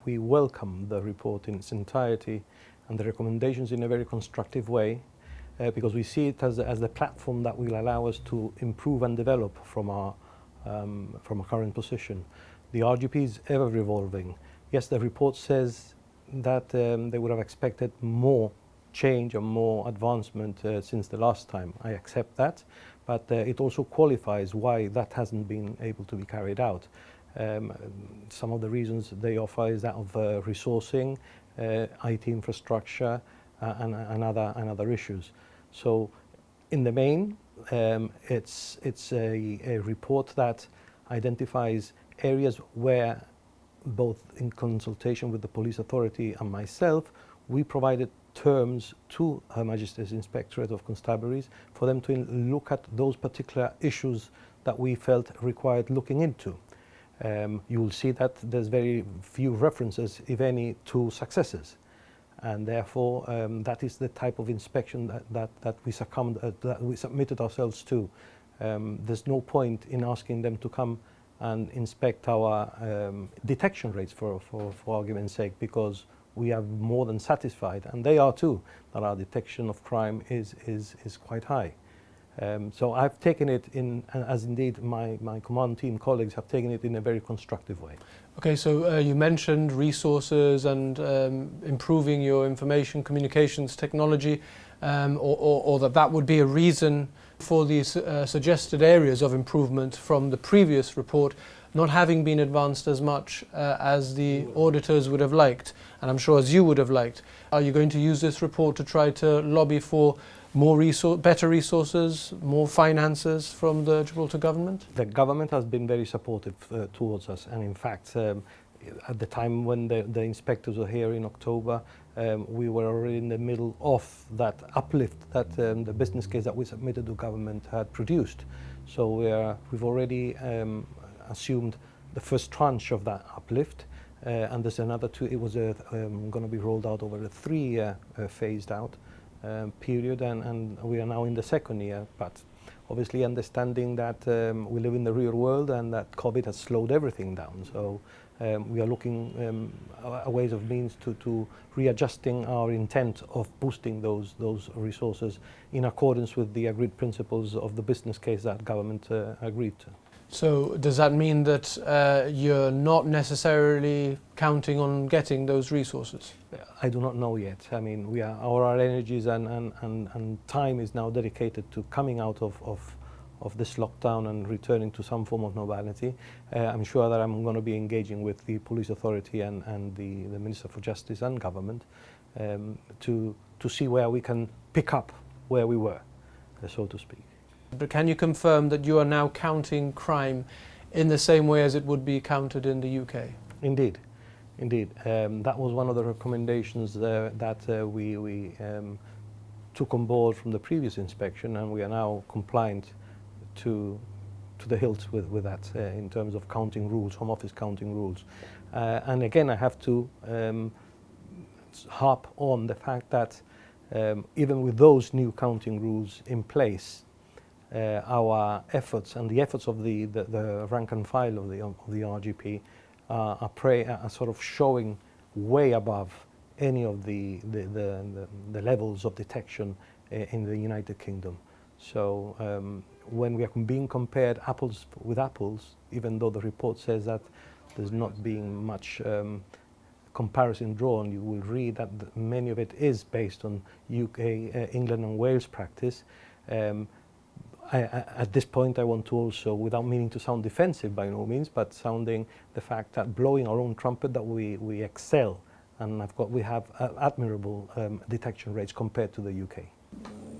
We welcome the report in its entirety and the recommendations in a very constructive way because we see it as the platform that will allow us to improve and develop from our current position. The RGP is ever revolving. Yes, the report says that they would have expected more change and more advancement since the last time. I accept that, but it also qualifies why that hasn't been able to be carried out. Some of the reasons they offer is that of resourcing, IT infrastructure, and other issues. So, in the main, it's a report that identifies areas where, both in consultation with the police authority and myself, we provided terms to Her Majesty's Inspectorate of Constabulary for them to look at those particular issues that we felt required looking into. You will see that there's very few references, if any, to successes, and therefore that is the type of inspection that we submitted ourselves to. There's no point in asking them to come and inspect our detection rates for argument's sake, because we are more than satisfied, and they are too, that our detection of crime is quite high. So I've taken it in, as indeed my command team colleagues have taken it in a very constructive way. Okay, so you mentioned resources and improving your information communications technology, or that would be a reason for these suggested areas of improvement from the previous report not having been advanced as much as the auditors would have liked, and I'm sure as you would have liked. Are you going to use this report to try to lobby for more better resources, more finances from the Gibraltar government? The government has been very supportive towards us, and in fact at the time when the inspectors were here in October, we were already in the middle of that uplift that the business case that we submitted to government had produced. So we've already assumed the first tranche of that uplift, and there's another two. It was going to be rolled out over a 3-year phased out period, and we are now in the second year, but obviously understanding that we live in the real world and that COVID has slowed everything down. So we are looking at ways of means to readjusting our intent of boosting those resources in accordance with the agreed principles of the business case that government agreed to. So does that mean that you're not necessarily counting on getting those resources? I do not know yet. I mean, our energies and time is now dedicated to coming out of this lockdown and returning to some form of normality. I'm sure that I'm going to be engaging with the police authority and the Minister for Justice and government to see where we can pick up where we were, so to speak. But can you confirm that you are now counting crime in the same way as it would be counted in the UK? Indeed, indeed. That was one of the recommendations that we took on board from the previous inspection, and we are now compliant to the hilt with that in terms of counting rules, Home Office counting rules. And again, I have to harp on the fact that even with those new counting rules in place, our efforts and the efforts of the rank and file of the RGP are sort of showing way above any of the levels of detection in the United Kingdom. So when we are being compared apples with apples, even though the report says that there's not being much comparison drawn, you will read that many of it is based on UK, England and Wales practice. At this point, I want to also, without meaning to sound defensive by no means, but sounding the fact that blowing our own trumpet that we excel, and we have admirable detection rates compared to the UK.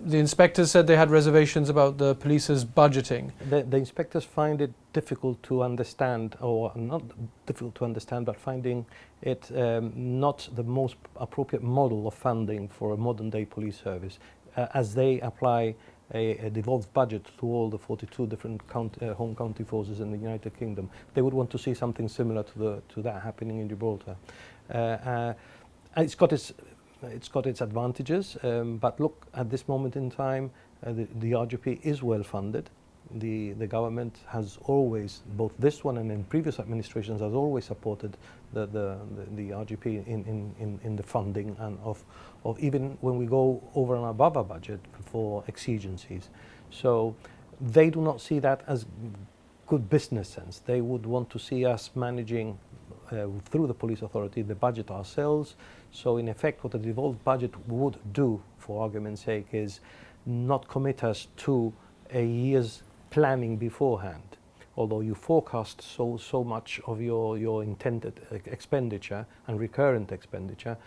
The inspectors said they had reservations about the police's budgeting. The inspectors find it difficult to understand, or not difficult to understand, but finding it not the most appropriate model of funding for a modern day police service, as they apply a devolved budget to all the 42 different home county forces in the United Kingdom. They would want to see something similar to that happening in Gibraltar. It's got its advantages, but look, at this moment in time, the RGP is well funded. the government has always, both this one and in previous administrations, has always supported the RGP in the funding and of even when we go over and above our budget for exigencies. So they do not see that as good business sense. They would want to see us managing through the police authority the budget ourselves. So in effect, what the devolved budget would do, for argument's sake, is not commit us to a year's planning beforehand. Although you forecast so much of your intended expenditure and recurrent expenditure,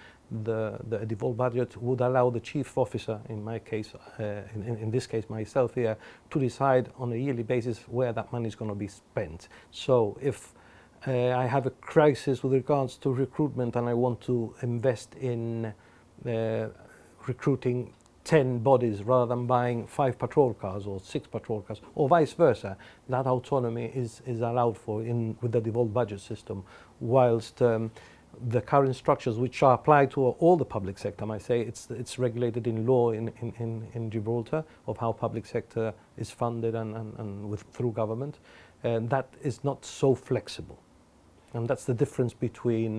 the devolved budget would allow the chief officer, in my case, in this case myself here, to decide on a yearly basis where that money is going to be spent. So if I have a crisis with regards to recruitment and I want to invest in recruiting 10 bodies rather than buying 5 patrol cars or 6 patrol cars, or vice versa, that autonomy is allowed for with the devolved budget system, whilst the current structures which are applied to all the public sector, I say it's regulated in law in Gibraltar of how public sector is funded and through government, that is not so flexible. And that's the difference between,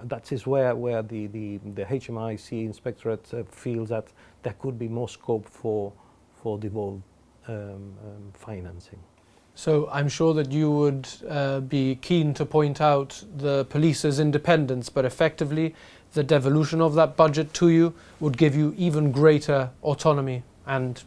that is where the HM Inspectorate feels that there could be more scope for devolved financing. So I'm sure that you would be keen to point out the police's independence, but effectively the devolution of that budget to you would give you even greater autonomy and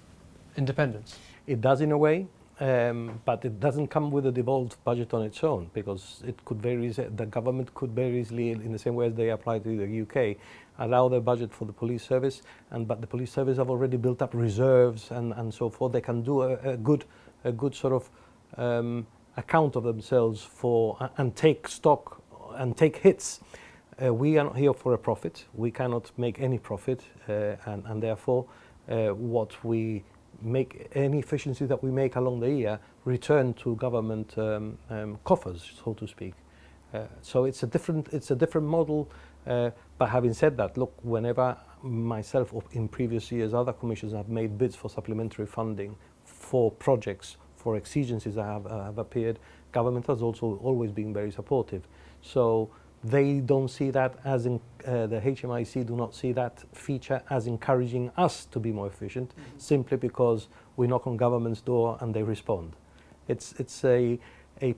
independence. It does in a way. But it doesn't come with a devolved budget on its own, because it could very the government could very easily, in the same way as they apply to the UK, allow their budget for the police service, but the police service have already built up reserves and so forth. They can do a good sort of account of themselves and take stock and take hits. We are not here for a profit. We cannot make any profit, and therefore what we make, any efficiency that we make along the year, return to government coffers, so to speak. So it's a different model. But having said that, look, whenever myself or in previous years other commissions have made bids for supplementary funding for projects, for exigencies that have appeared, government has also always been very supportive. So they don't see that as the HMIC do not see that feature as encouraging us to be more efficient, simply because we knock on government's door and they respond. It's a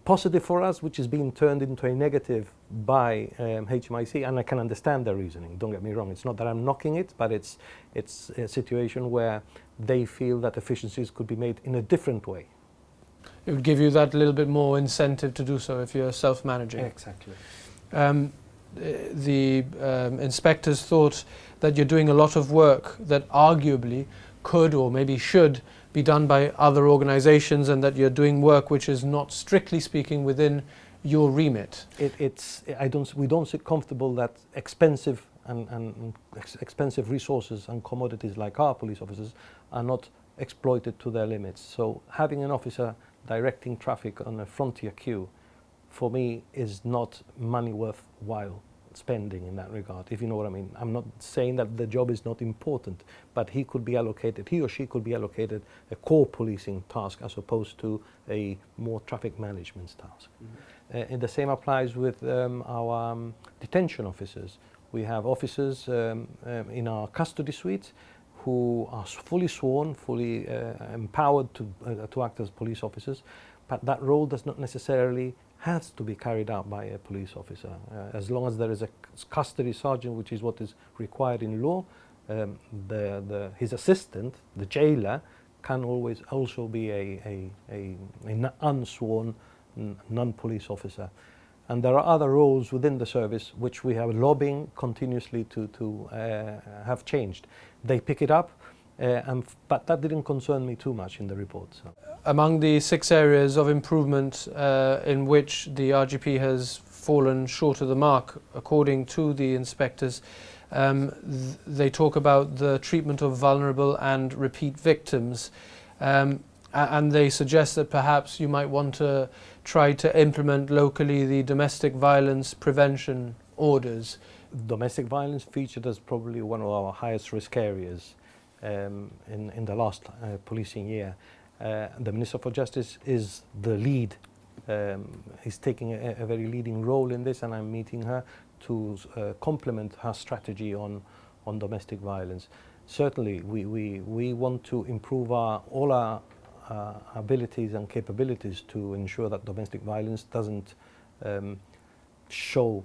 positive for us, which is being turned into a negative by HMIC, and I can understand their reasoning. Don't get me wrong. It's not that I'm knocking it, but it's a situation where they feel that efficiencies could be made in a different way. It would give you that little bit more incentive to do so if you're self-managing. Exactly. The inspectors thought that you're doing a lot of work that arguably could or maybe should be done by other organisations, and that you're doing work which is not, strictly speaking, within your remit. We don't sit comfortable that expensive expensive resources and commodities like our police officers are not exploited to their limits. So having an officer directing traffic on a frontier queue, for me, is not money worthwhile spending in that regard, if you know what I mean. I'm not saying that the job is not important, but he or she could be allocated a core policing task as opposed to a more traffic management task. And the same applies with our detention officers. We have officers in our custody suite who are fully sworn, fully empowered to act as police officers, but that role does not necessarily has to be carried out by a police officer. As long as there is a custody sergeant, which is what is required in law, his assistant, the jailer, can always also be an unsworn non-police officer. And there are other roles within the service which we have lobbying continuously to have changed. They pick it up, but that didn't concern me too much in the report. So. Among the 6 areas of improvement in which the RGP has fallen short of the mark, according to the inspectors, they talk about the treatment of vulnerable and repeat victims, and they suggest that perhaps you might want to try to implement locally the domestic violence prevention orders. Domestic violence featured as probably one of our highest risk areas in the last policing year. The Minister for Justice is the lead. He's taking a very leading role in this, and I'm meeting her to complement her strategy on domestic violence. Certainly, we want to improve all our abilities and capabilities to ensure that domestic violence doesn't show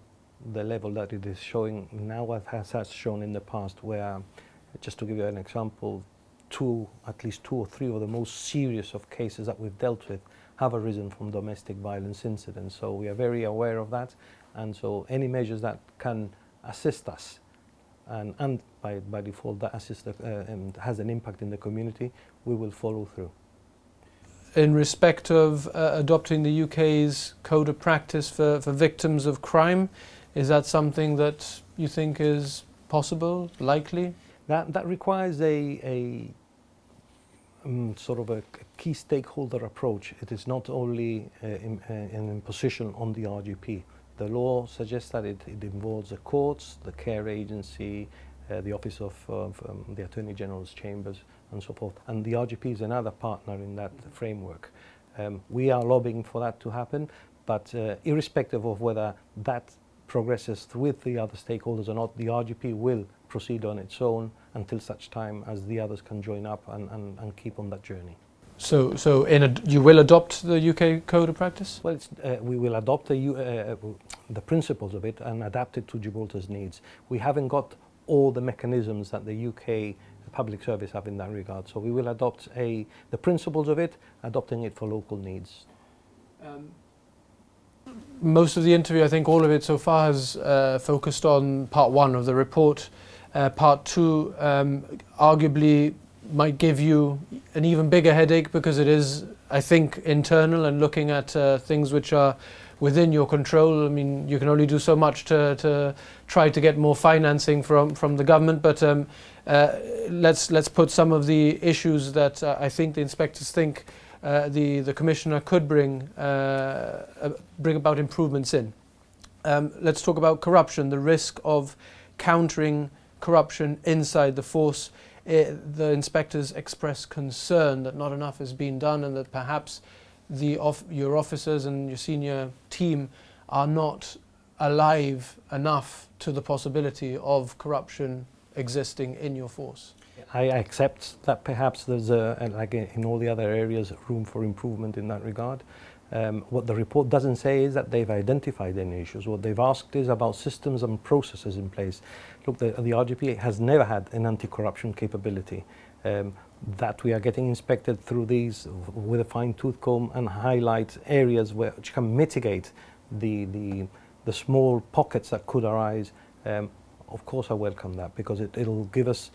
the level that it is showing now, as has shown in the past, where, just to give you an example, at least two or three of the most serious of cases that we've dealt with have arisen from domestic violence incidents. So we are very aware of that, and so any measures that can assist us and by default that and has an impact in the community, we will follow through. In respect of adopting the UK's code of practice for victims of crime, is that something that you think is possible, likely? That requires a sort of a key stakeholder approach. It is not only an imposition on the RGP. The law suggests that it involves the courts, the care agency, the Office of the Attorney General's Chambers, and so forth. And the RGP is another partner in that framework. We are lobbying for that to happen, but irrespective of whether that progresses with the other stakeholders or not, the RGP will proceed on its own until such time as the others can join up and keep on that journey. So you will adopt the UK code of practice? Well, we will adopt the principles of it and adapt it to Gibraltar's needs. We haven't got all the mechanisms that the UK public service have in that regard, so we will adopt the principles of it, adopting it for local needs. Most of the interview, I think all of it so far, has focused on part one of the report. Part two arguably might give you an even bigger headache, because it is, I think, internal and looking at things which are within your control. I mean, you can only do so much to try to get more financing from the government, but let's put some of the issues that I think the inspectors think the Commissioner could bring about improvements in. Let's talk about corruption, the risk of countering corruption inside the force. The inspectors express concern that not enough has been done, and that perhaps your officers and your senior team are not alive enough to the possibility of corruption existing in your force. I accept that perhaps there's, like in all the other areas, room for improvement in that regard. What the report doesn't say is that they've identified any issues. What they've asked is about systems and processes in place. Look, the RGP has never had an anti-corruption capability. That we are getting inspected through these with a fine-tooth comb and highlight areas which can mitigate the small pockets that could arise. Of course I welcome that, because it'll give us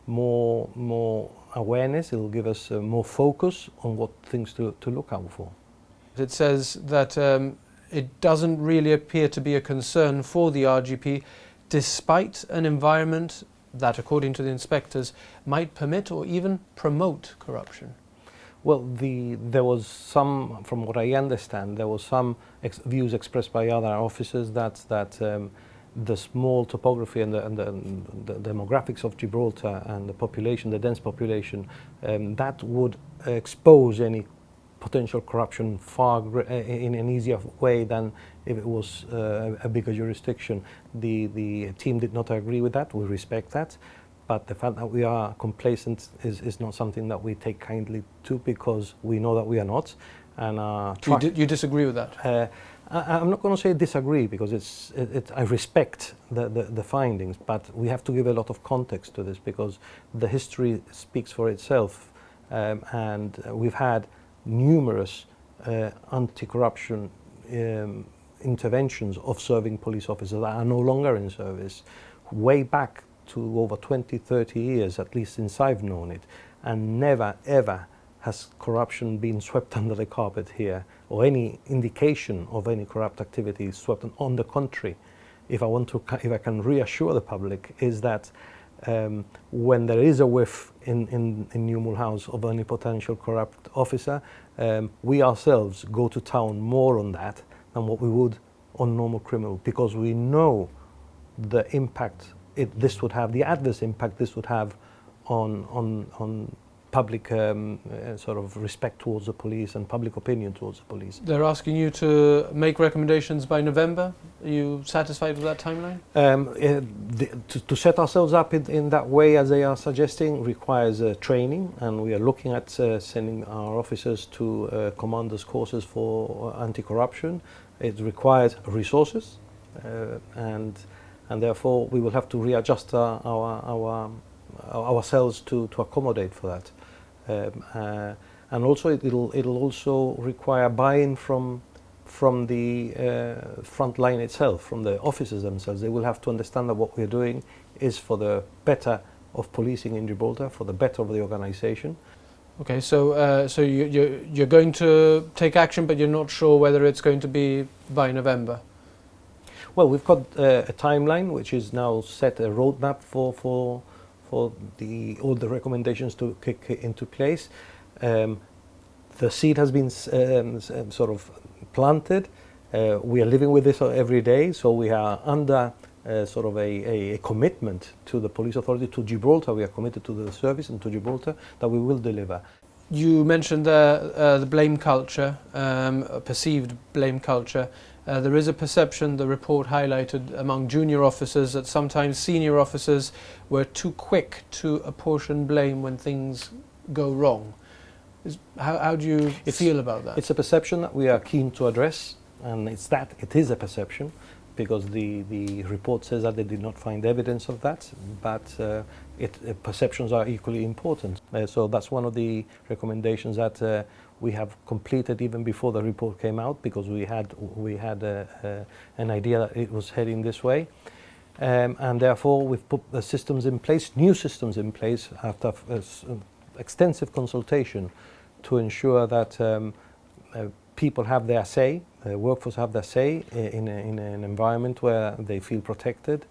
more awareness, it'll give us more focus on what things to look out for. It says that it doesn't really appear to be a concern for the RGP, despite an environment that, according to the inspectors, might permit or even promote corruption. Well, there was some, from what I understand, there was some views expressed by other officers that the small topography and the demographics of Gibraltar and the population, the dense population, that would expose any potential corruption in an easier way than if it was a bigger jurisdiction. The team did not agree with that. We respect that, but the fact that we are complacent is not something that we take kindly to, because we know that we are not. And you disagree with that? I'm not going to say disagree, because I respect the findings, but we have to give a lot of context to this, because the history speaks for itself, and we've had numerous anti-corruption interventions of serving police officers that are no longer in service, way back to over 20, 30 years, at least since I've known it, and never ever has corruption been swept under the carpet here, or any indication of any corrupt activity swept on the contrary. If I can reassure the public, is that when there is a whiff in Newmall House of any potential corrupt officer, we ourselves go to town more on that than what we would on normal criminal, because we know the impact this would have, the adverse impact this would have on public sort of respect towards the police and public opinion towards the police. They're asking you to make recommendations by November. Are you satisfied with that timeline? To set ourselves up in that way, as they are suggesting, requires training, and we are looking at sending our officers to commanders courses for anti-corruption. It requires resources, and therefore we will have to readjust ourselves to accommodate for that. And also it'll also require buy-in from the front line itself, from the officers themselves. They will have to understand that what we're doing is for the better of policing in Gibraltar, for the better of the organisation. Okay, so you're going to take action, but you're not sure whether it's going to be by November. Well, we've got a timeline which is now set, a roadmap for all the recommendations to kick into place. The seed has been sort of planted. We are living with this every day, so we are under sort of a commitment to the police authority, to Gibraltar. We are committed to the service and to Gibraltar that we will deliver. You mentioned the blame culture, perceived blame culture. There is a perception, the report highlighted among junior officers, that sometimes senior officers were too quick to apportion blame when things go wrong. How do you feel about that? It's a perception that we are keen to address, and it is a perception, because the report says that they did not find evidence of that, but perceptions are equally important. So that's one of the recommendations that we have completed even before the report came out, because we had an idea that it was heading this way, and therefore we've put the systems in place, new systems in place after extensive consultation, to ensure that people have their say, workforce have their say in an environment where they feel protected.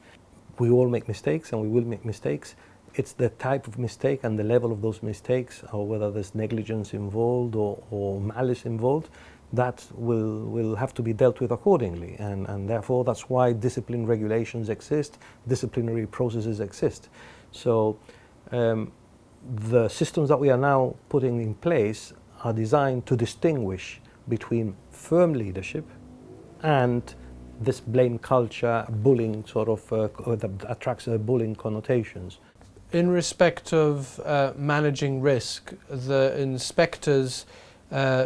We all make mistakes, and we will make mistakes. It's the type of mistake and the level of those mistakes, or whether there's negligence involved or malice involved, that will have to be dealt with accordingly. And therefore that's why discipline regulations exist, disciplinary processes exist. So the systems that we are now putting in place are designed to distinguish between firm leadership and this blame culture, bullying sort of that attracts bullying connotations. In respect of managing risk, the inspectors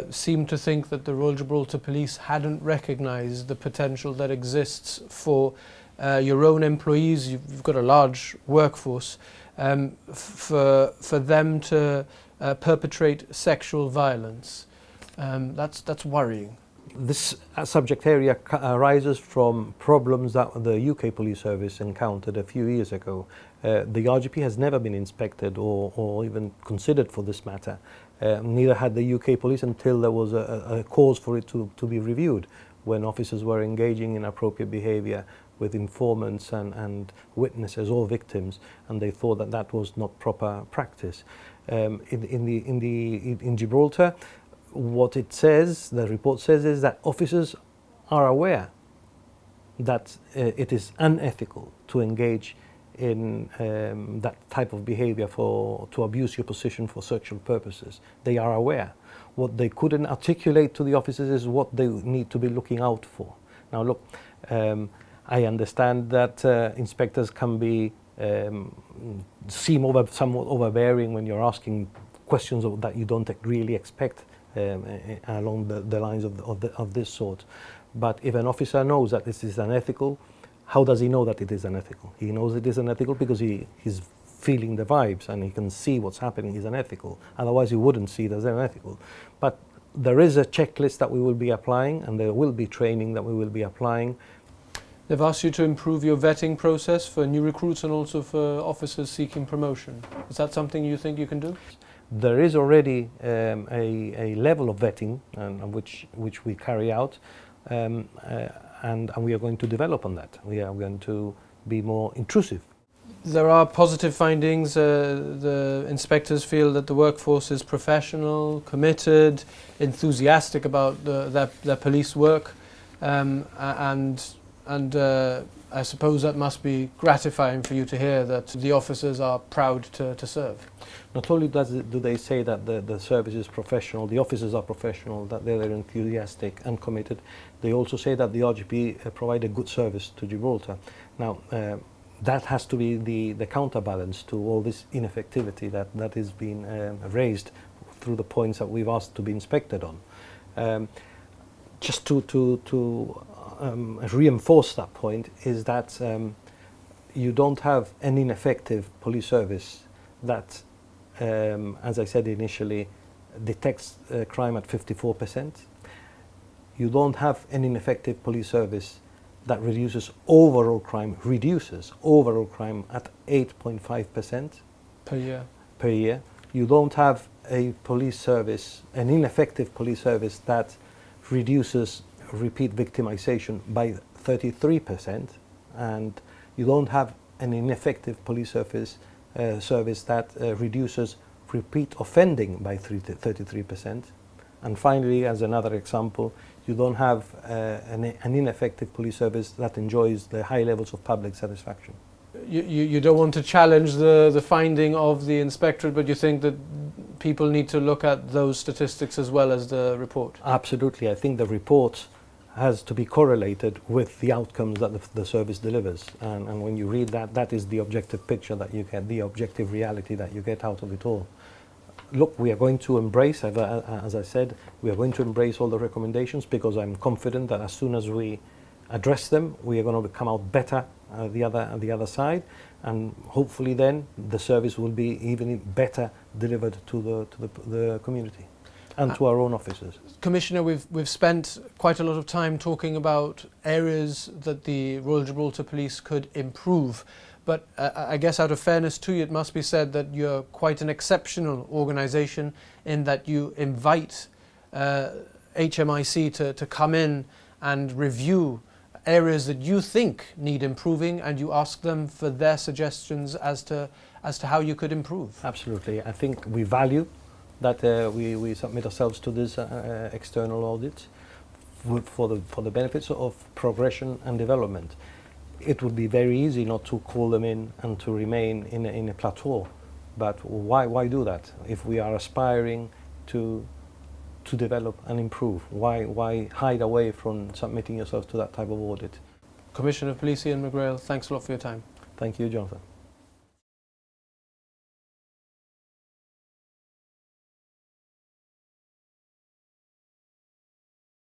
seem to think that the Royal Gibraltar Police hadn't recognised the potential that exists for your own employees. You've got a large workforce, for them to perpetrate sexual violence. That's worrying. This subject area arises from problems that the UK Police Service encountered a few years ago. The RGP has never been inspected or even considered for this matter. Neither had the UK Police until there was a cause for it to be reviewed, when officers were engaging in inappropriate behaviour with informants and witnesses or victims, and they thought that that was not proper practice. In Gibraltar, what it says, the report says, is that officers are aware that it is unethical to engage in that type of behavior to abuse your position for sexual purposes. They are aware. What they couldn't articulate to the officers is what they need to be looking out for. Now look, I understand that inspectors can seem somewhat overbearing when you're asking questions that you don't really expect along the lines of this sort. But if an officer knows that this is unethical, how does he know that it is unethical? He knows it is unethical because he's feeling the vibes and he can see what's happening is unethical. Otherwise he wouldn't see it as unethical. But there is a checklist that we will be applying, and there will be training that we will be applying. They've asked you to improve your vetting process for new recruits and also for officers seeking promotion. Is that something you think you can do? There is already a level of vetting which we carry out, and we are going to develop on that. We are going to be more intrusive. There are positive findings. The inspectors feel that the workforce is professional, committed, enthusiastic about their police work, and And I suppose that must be gratifying for you to hear that the officers are proud to serve. Not only do they say that the service is professional, the officers are professional, that they're enthusiastic and committed, they also say that the RGP provide a good service to Gibraltar. Now, that has to be the counterbalance to all this ineffectivity that is being raised through the points that we've asked to be inspected on. Just to reinforce that point is that you don't have an ineffective police service that, as I said initially, detects crime at 54%. You don't have an ineffective police service that reduces overall crime at 8.5% Per year. You don't have a police service, an ineffective police service that reduces repeat victimization by 33%, and you don't have an ineffective police service that reduces repeat offending by 33%. And finally, as another example, you don't have an ineffective police service that enjoys the high levels of public satisfaction. You don't want to challenge the finding of the inspectorate, but you think that people need to look at those statistics as well as the report? Absolutely. I think the report has to be correlated with the outcomes that the service delivers. And when you read that, that is the objective picture that you get, the objective reality that you get out of it all. Look, we are going to embrace, as I said, we are going to embrace all the recommendations, because I'm confident that as soon as we address them, we are going to come out better the other side, and hopefully then the service will be even better delivered to the community and to our own officers. Commissioner, we've spent quite a lot of time talking about areas that the Royal Gibraltar Police could improve, but I guess out of fairness to you, it must be said that you're quite an exceptional organisation in that you invite HMIC to come in and review areas that you think need improving, and you ask them for their suggestions as to how you could improve. Absolutely. I think we value that we submit ourselves to this external audit for the benefits of progression and development. It would be very easy not to call them in and to remain in a plateau, but why do that? If we are aspiring to develop and improve, why hide away from submitting yourselves to that type of audit? Commissioner of Police Ian McGrail, thanks a lot for your time. Thank you, Jonathan.